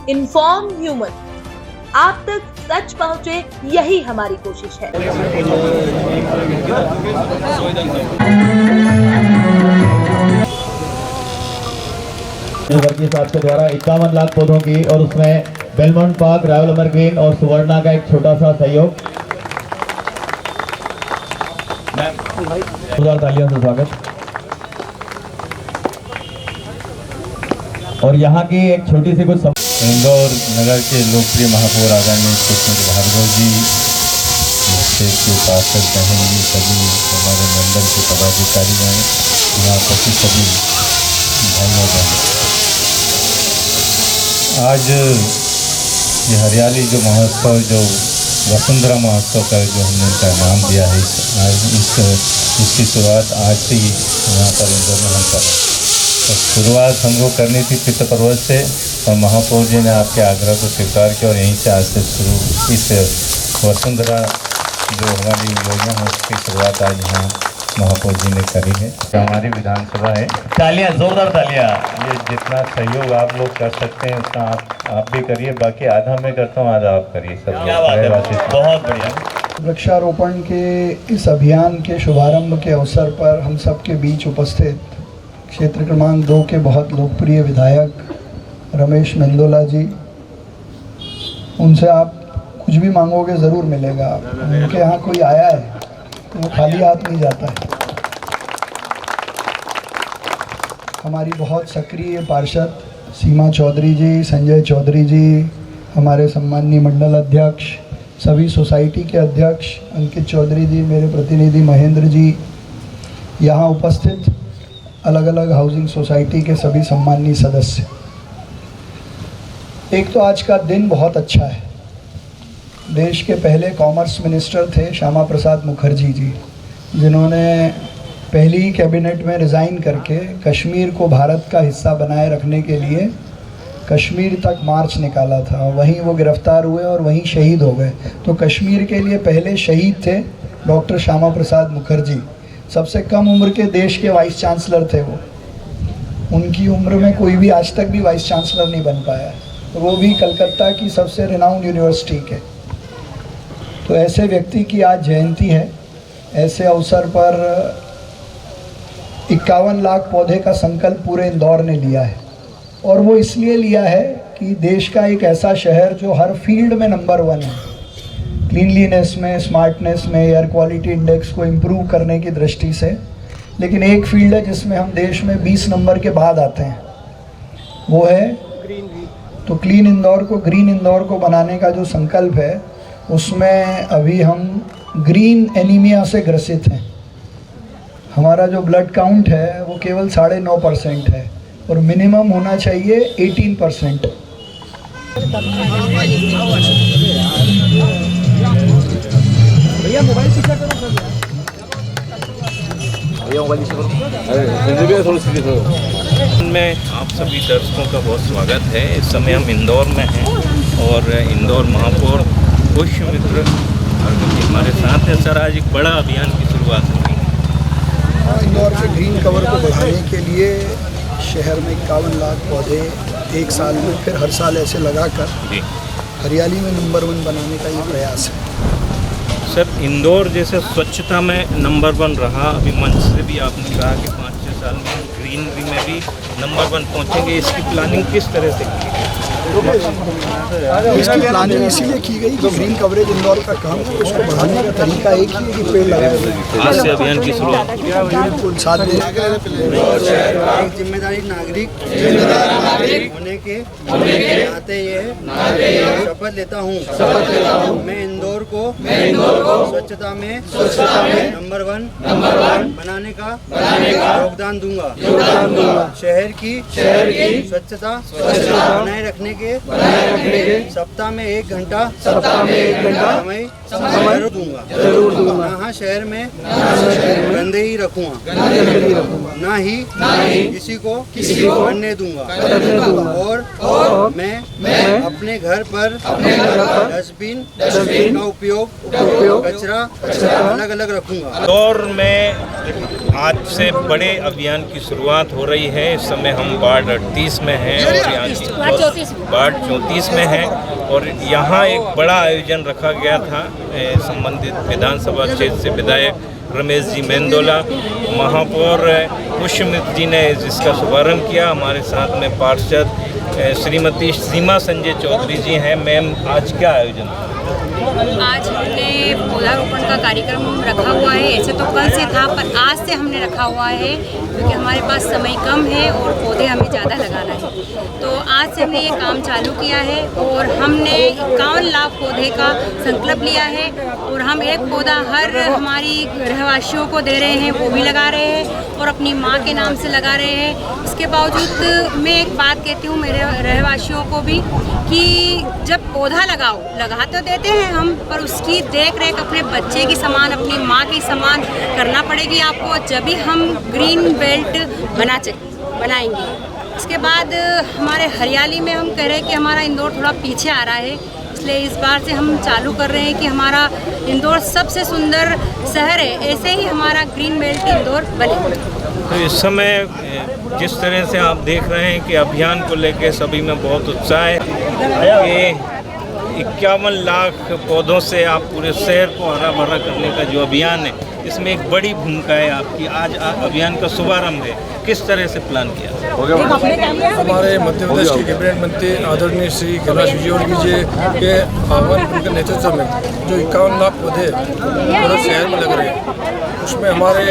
Inform human, आप तक सच पहुंचे, यही हमारी कोशिश है। वर्गीय साहब के द्वारा 51 लाख पौधों की और उसमें बेलमोंट पार्क, रॉयल एवरग्रीन और सुवर्णा का एक छोटा सा सहयोग। जोरदार तालियों से स्वागत। और यहाँ की एक छोटी सी कुछ इंदौर नगर के लोकप्रिय महापौर आदरणीय सुष्मिता भार्गव जी, स्टेज के उपासक बहन जी, सभी हमारे मंडल के पदाधिकारी हैं, यहाँ उपस्थित सभी भाइयों बहनों, आज ये हरियाली जो महोत्सव, जो वसुंधरा महोत्सव का जो हमने इनका नाम दिया है, इसकी शुरुआत आज से ही यहाँ पर इंदौर में हम कर रहे हैं। तो शुरुआत हमको करनी थी पितृ पर्वत से, और महापौर जी ने आपके आग्रह को स्वीकार किया और यहीं से आज से शुरू इस वसुंधरा जो हमारी योजना है उसकी शुरुआत आज यहाँ महापौर जी ने करी है। तो हमारी विधानसभा है, तालियां, जोरदार तालियां। ये जितना सहयोग आप लोग कर सकते हैं उतना आप भी करिए, बाकी आधा मैं करता हूँ, आधा आप करिए। सब बहुत बढ़िया। वृक्षारोपण के इस अभियान के शुभारंभ के अवसर पर हम सबके बीच उपस्थित क्षेत्र क्रमांक 2 के बहुत लोकप्रिय विधायक रमेश मेंदोला जी, उनसे आप कुछ भी मांगोगे ज़रूर मिलेगा। उनके यहाँ कोई आया है तो वो खाली हाथ नहीं जाता है। हमारी बहुत सक्रिय पार्षद सीमा चौधरी जी, संजय चौधरी जी, हमारे सम्माननीय मंडल अध्यक्ष, सभी सोसाइटी के अध्यक्ष अंकित चौधरी जी, मेरे प्रतिनिधि महेंद्र जी, यहाँ उपस्थित अलग अलग हाउसिंग सोसाइटी के सभी सम्माननीय सदस्य। एक तो आज का दिन बहुत अच्छा है। देश के पहले कॉमर्स मिनिस्टर थे श्यामा प्रसाद मुखर्जी जी, जिन्होंने पहली ही कैबिनेट में रिज़ाइन करके कश्मीर को भारत का हिस्सा बनाए रखने के लिए कश्मीर तक मार्च निकाला था। वहीं वो गिरफ्तार हुए और वहीं शहीद हो गए। तो कश्मीर के लिए पहले शहीद थे डॉक्टर श्यामा प्रसाद मुखर्जी। सबसे कम उम्र के देश के वाइस चांसलर थे वो। उनकी उम्र में कोई भी आज तक भी वाइस चांसलर नहीं बन पाया है, वो भी कलकत्ता की सबसे रिनाउंड यूनिवर्सिटी के। तो ऐसे व्यक्ति की आज जयंती है। ऐसे अवसर पर 51 लाख पौधे का संकल्प पूरे इंदौर ने लिया है, और वो इसलिए लिया है कि देश का एक ऐसा शहर जो हर फील्ड में नंबर 1 है, क्लीनलीनेस में, स्मार्टनेस में, एयर क्वालिटी इंडेक्स को इम्प्रूव करने की दृष्टि से, लेकिन एक फील्ड है जिसमें हम देश में 20 नंबर के बाद आते हैं, वो है ग्रीन। तो क्लीन इंदौर को, ग्रीन इंदौर को बनाने का जो संकल्प है, उसमें अभी हम ग्रीन एनीमिया से ग्रसित हैं। हमारा जो ब्लड काउंट है वो केवल 9.5% है, और मिनिमम होना चाहिए 18%। भैया मोबाइल पीछे करो सर, भैया मोबाइल पीछे करो। में आप सभी दर्शकों का बहुत स्वागत है। इस समय हम इंदौर में हैं और इंदौर महापौर पुष्यमित्र भार्गव जी हमारे साथ हैं। सर, आज एक बड़ा अभियान की शुरुआत हुई है। इंदौर के ग्रीन कवर को बढ़ाने के लिए शहर में 51 लाख पौधे एक साल में, फिर हर साल ऐसे लगाकर हरियाली में नंबर 1 बनाने का ये प्रयास है। सर, इंदौर जैसे स्वच्छता में नंबर 1 रहा, अभी मंच से भी आपने कहा कि 5-6 साल में ग्रीनरी में भी नंबर 1 पहुंचेंगे। इसकी प्लानिंग किस तरह से की गई? इसकी प्लानिंग इसीलिए की गई कि ग्रीन कवरेज इंदौर का काम है, उसको बढ़ाने का तरीका एक ही है कि पेड़ लगाए। आज से अभियान की शुरुआत बिल्कुल साथ में एक जिम्मेदारी नागरिक होने के नाते ये शपथ लेता हूँ। मैं इंदौर को स्वच्छता में नंबर 1 बनाने का योगदान दूंगा। शहर की स्वच्छता बनाए रखने के सप्ताह में 1 घंटा समय जरूर दूंगा। यहाँ शहर में गंदे ही रखूँगा, ना ही किसी को बनने दूंगा। और मैं अपने घर पर डस्टबिन का उपयोग, कचरा अलग अलग रखूँगा। इंदौर में आज से बड़े अभियान की शुरुआत हो रही है। इस समय हम वार्ड 38 में हैं और यहाँ की वार्ड 34 में हैं और यहाँ एक बड़ा आयोजन रखा गया था। संबंधित विधानसभा क्षेत्र से विधायक रमेश जी मेंदोला, महापौर पुष्यमित्र जी ने जिसका शुभारंभ किया। हमारे साथ में पार्षद श्रीमती सीमा संजय चौधरी जी हैं। मैम, आज क्या आयोजन था? आज हमने पौधारोपण का कार्यक्रम रखा हुआ है। ऐसे तो कल से था, पर आज से हमने रखा हुआ है क्योंकि हमारे पास समय कम है और पौधे हमें ज़्यादा लगाना है। तो आज से हमने ये काम चालू किया है और हमने 51 लाख पौधे का संकल्प लिया है और हम एक पौधा हर हमारी रहवासियों को दे रहे हैं, वो भी लगा रहे हैं और अपनी माँ के नाम से लगा रहे हैं। इसके बावजूद मैं एक बात कहती हूँ मेरे रहवासियों को भी कि जब पौधा लगाओ, लगा तो देते हैं हम, पर उसकी देख रेख अपने बच्चे की समान, अपनी माँ की समान करना पड़ेगी आपको, जब भी हम ग्रीन बेल्ट बनाएंगे। इसके बाद हमारे हरियाली में हम कह रहे हैं कि हमारा इंदौर थोड़ा पीछे आ रहा है, इसलिए इस बार से हम चालू कर रहे हैं कि हमारा इंदौर सबसे सुंदर शहर है, ऐसे ही हमारा ग्रीन बेल्ट इंदौर बने। तो इस समय जिस तरह से आप देख रहे हैं कि अभियान को लेकर सभी में बहुत उत्साह है। ये 51 लाख पौधों से आप पूरे शहर को हरा भरा करने का जो अभियान है, इसमें एक बड़ी भूमिका है आपकी। आज अभियान का शुभारंभ है, किस तरह से प्लान किया? हमारे मध्य प्रदेश के कैबिनेट मंत्री आदरणीय श्री कैलाश विजयवर्गीय जी के आह्वान उनके नेतृत्व में जो 51 लाख पौधे पूरे शहर में लग रहे हैं, उसमें हमारे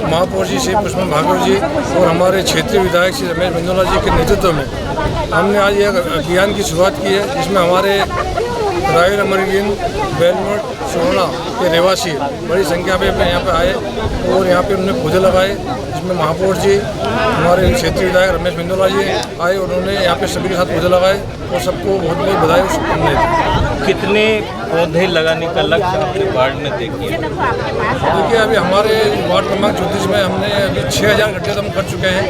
महापौर जी श्री पुष्पम भागवत जी और हमारे क्षेत्रीय विधायक श्री रमेश मेंदोला जी के नेतृत्व में हमने आज एक अभियान की शुरुआत की है, जिसमें हमारे रॉयल अमरग्रीन, बेलमोट, सोना के रहवासी बड़ी संख्या में यहाँ पे आए और यहाँ पे उन्होंने पौधे लगाए, जिसमें महापौर जी, हमारे क्षेत्रीय विधायक रमेश मेंदोला जी आए और उन्होंने यहाँ पे सभी के साथ पौधे लगाए और सबको बहुत बहुत बधाई और शुभकामनाएं। कितने पौधे लगाने का लक्ष्य आपने वार्ड में तय किया? देखिए, अभी हमारे वार्ड क्रमांक 34 में हमने अभी 6000 गड्ढे तो हम कर चुके हैं,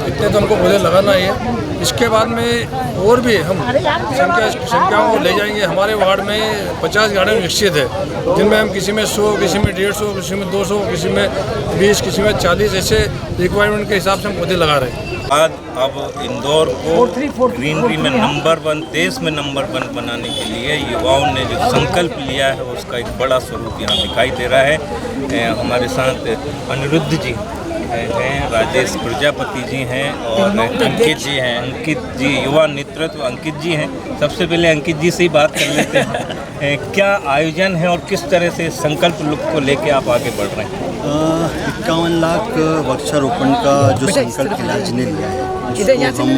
इतने तो हमको पौधे लगाना ही है। इसके बाद में और भी हम संख्याओं को ले जाएंगे। हमारे वार्ड में 50 गार्डन विकसित है, जिनमें हम किसी में 100, किसी में 150, किसी में 200, किसी में 20, किसी में 40 ऐसे रिक्वायरमेंट के हिसाब से हम पौधे लगा रहे हैं। आज अब इंदौर को ग्रीनरी में नंबर 1, देश में नंबर 1 बनाने के लिए युवाओं ने जो संकल्प लिया है, उसका एक बड़ा स्वरूप यहाँ दिखाई दे रहा है। हमारे साथ अनिरुद्ध जी हैं, राजेश प्रजापति जी हैं और अंकित जी हैं। अंकित जी युवा नेतृत्व अंकित जी हैं। सबसे पहले अंकित जी से ही बात कर लेते हैं। क्या आयोजन है और किस तरह से संकल्प को लेके आप आगे बढ़ रहे हैं? 51 लाख वृक्षारोपण का जो संकल्प कैलाश ने लिया है, उसको हम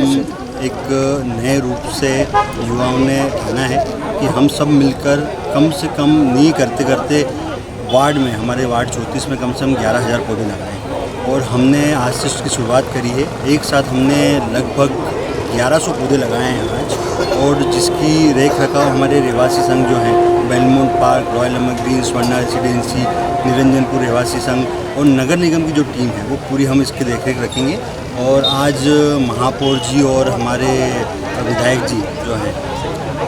एक नए रूप से युवाओं ने ठाना है कि हम सब मिलकर कम से कम नहीं करते करते वार्ड में, हमारे वार्ड 34 में कम से कम 11,000 पौधे लगाए और हमने आज से उसकी शुरुआत करी है। एक साथ हमने लगभग 1100 पौधे लगाए हैं आज, और जिसकी रेख रखाव हमारे रहवासी संघ जो हैं, Belmont Park, Royal Amargreen, Swarna Residency, Niranjanpur रहवासी संघ और नगर निगम की जो टीम है वो पूरी हम इसकी देखरेख रखेंगे। और आज महापौर जी और हमारे विधायक जी जो हैं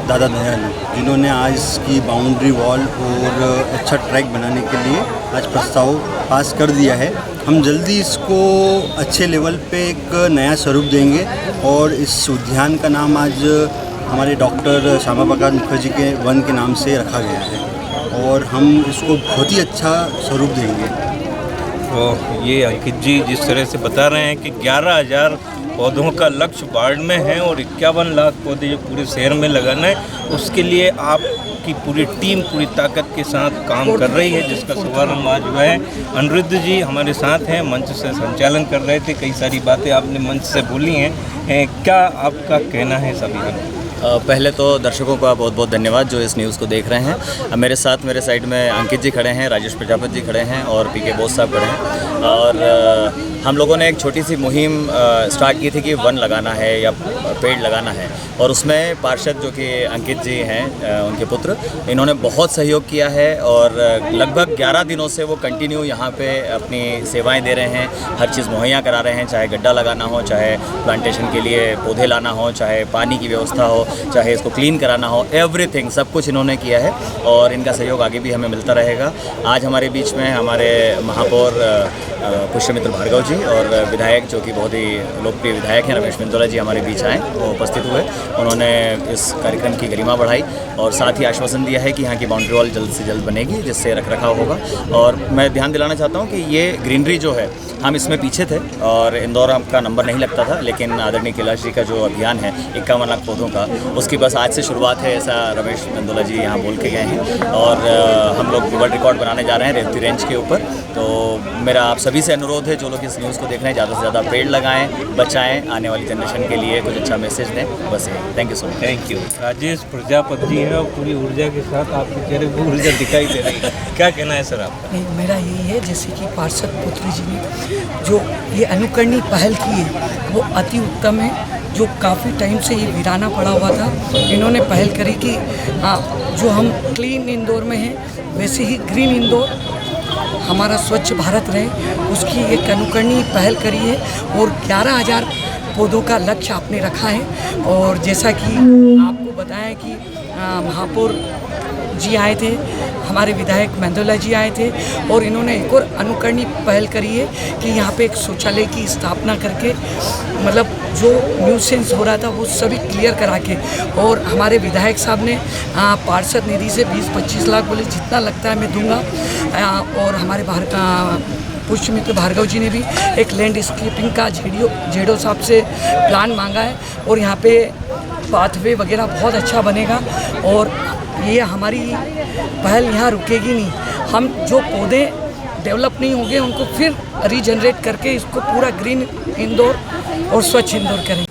दादा दयालु, जिन्होंने आज इसकी बाउंड्री वॉल और अच्छा ट्रैक बनाने के लिए आज प्रस्ताव पास कर दिया है। हम जल्दी इसको अच्छे लेवल पे एक नया स्वरूप देंगे और इस उद्यान का नाम आज हमारे डॉक्टर श्यामा प्रसाद मुखर्जी के वन के नाम से रखा गया है और हम इसको बहुत ही अच्छा स्वरूप देंगे। तो ये अंकित जी जिस तरह से बता रहे हैं कि 11,000 पौधों का लक्ष्य वार्ड में है और 51 लाख पौधे जो पूरे शहर में लगाना है, उसके लिए आपकी पूरी टीम पूरी ताकत के साथ काम कर रही है, जिसका शुभारंभ आज हुआ है। अनिरुद्ध जी हमारे साथ हैं, मंच से संचालन कर रहे थे, कई सारी बातें आपने मंच से बोली हैं। क्या आपका कहना है सभी का? पहले तो दर्शकों का बहुत बहुत धन्यवाद जो इस न्यूज़ को देख रहे हैं। मेरे साथ मेरे साइड में अंकित जी खड़े हैं, राजेश प्रजापति जी खड़े हैं और पीके बोस साहब खड़े हैं। और हम लोगों ने एक छोटी सी मुहिम स्टार्ट की थी कि वन लगाना है या पेड़ लगाना है, और उसमें पार्षद जो कि अंकित जी हैं, उनके पुत्र, इन्होंने बहुत सहयोग किया है और लगभग 11 दिनों से वो कंटिन्यू यहाँ पे अपनी सेवाएं दे रहे हैं, हर चीज़ मुहैया करा रहे हैं, चाहे गड्ढा लगाना हो, चाहे प्लांटेशन के लिए पौधे लाना हो, चाहे पानी की व्यवस्था हो, चाहे इसको क्लीन कराना हो, एवरीथिंग सब कुछ इन्होंने किया है और इनका सहयोग आगे भी हमें मिलता रहेगा। आज हमारे बीच में हमारे महापौर पुष्यमित्र भार्गव जी और विधायक जो कि बहुत ही लोकप्रिय विधायक हैं रमेश मेंदोला जी हमारे बीच आए, वो उपस्थित हुए। उन्होंने इस कार्यक्रम की गरिमा बढ़ाई और साथ ही आश्वासन दिया है कि यहाँ की बाउंड्री वॉल जल्द से जल्द बनेगी, जिससे रखरखाव होगा। और मैं ध्यान दिलाना चाहता हूँ कि ये ग्रीनरी जो है, हम इसमें पीछे थे और इंदौर का नंबर नहीं लगता था, लेकिन आदरणीय कैलाश जी का जो अभियान है 51 लाख पौधों का, उसकी बस आज से शुरुआत है, ऐसा रमेश मेंदोला जी यहाँ बोल के गए हैं। और हम लोग वर्ल्ड रिकॉर्ड बनाने जा रहे हैं रेवती रेंज के ऊपर। तो मेरा आप सभी से अनुरोध है, जो लोग इस न्यूज़ को देख रहे हैं, ज़्यादा से ज़्यादा पेड़ लगाएं, बचाएं, आने वाली जनरेशन के लिए कुछ अच्छा मैसेज दें। बस ये, thank you so much. Thank you. Rajesh Prajapati ji हैं और पूरी ऊर्जा के साथ आपके चेहरे पर ऊर्जा दिखाई दे रही है, क्या कहना है सर आपका? नहीं, मेरा यही है, जैसे कि पार्षद पुत्री जी ने जो ये अनुकरणीय पहल की है वो अति उत्तम है। जो काफ़ी टाइम से ये वीराना पड़ा हुआ था, इन्होंने पहल करी कि जो हम क्लीन इंदौर में हैं वैसे ही ग्रीन इंदौर हमारा स्वच्छ भारत रहे, उसकी एक अनुकरणीय पहल करी है और 11,000 पौधों का लक्ष्य आपने रखा है। और जैसा कि आपको बताया कि महापौर जी आए थे, हमारे विधायक मेंदोला जी आए थे और इन्होंने एक और अनुकरणीय पहल करी है कि यहाँ पे एक शौचालय की स्थापना करके, मतलब जो न्यूसेंस हो रहा था वो सभी क्लियर करा के, और हमारे विधायक साहब ने पार्षद निधि से 20-25 लाख बोले, जितना लगता है मैं दूंगा। और हमारे पुष्यमित्र भार्गव जी ने भी एक लैंडस्केपिंग का जेडो साहब से प्लान मांगा है और यहाँ पे पाथवे वगैरह बहुत अच्छा बनेगा। और ये हमारी पहल यहाँ रुकेगी नहीं, हम जो पौधे डेवलप नहीं होंगे उनको फिर रीजनरेट करके इसको पूरा ग्रीन इंदौर और स्वच्छ इंदौर करें।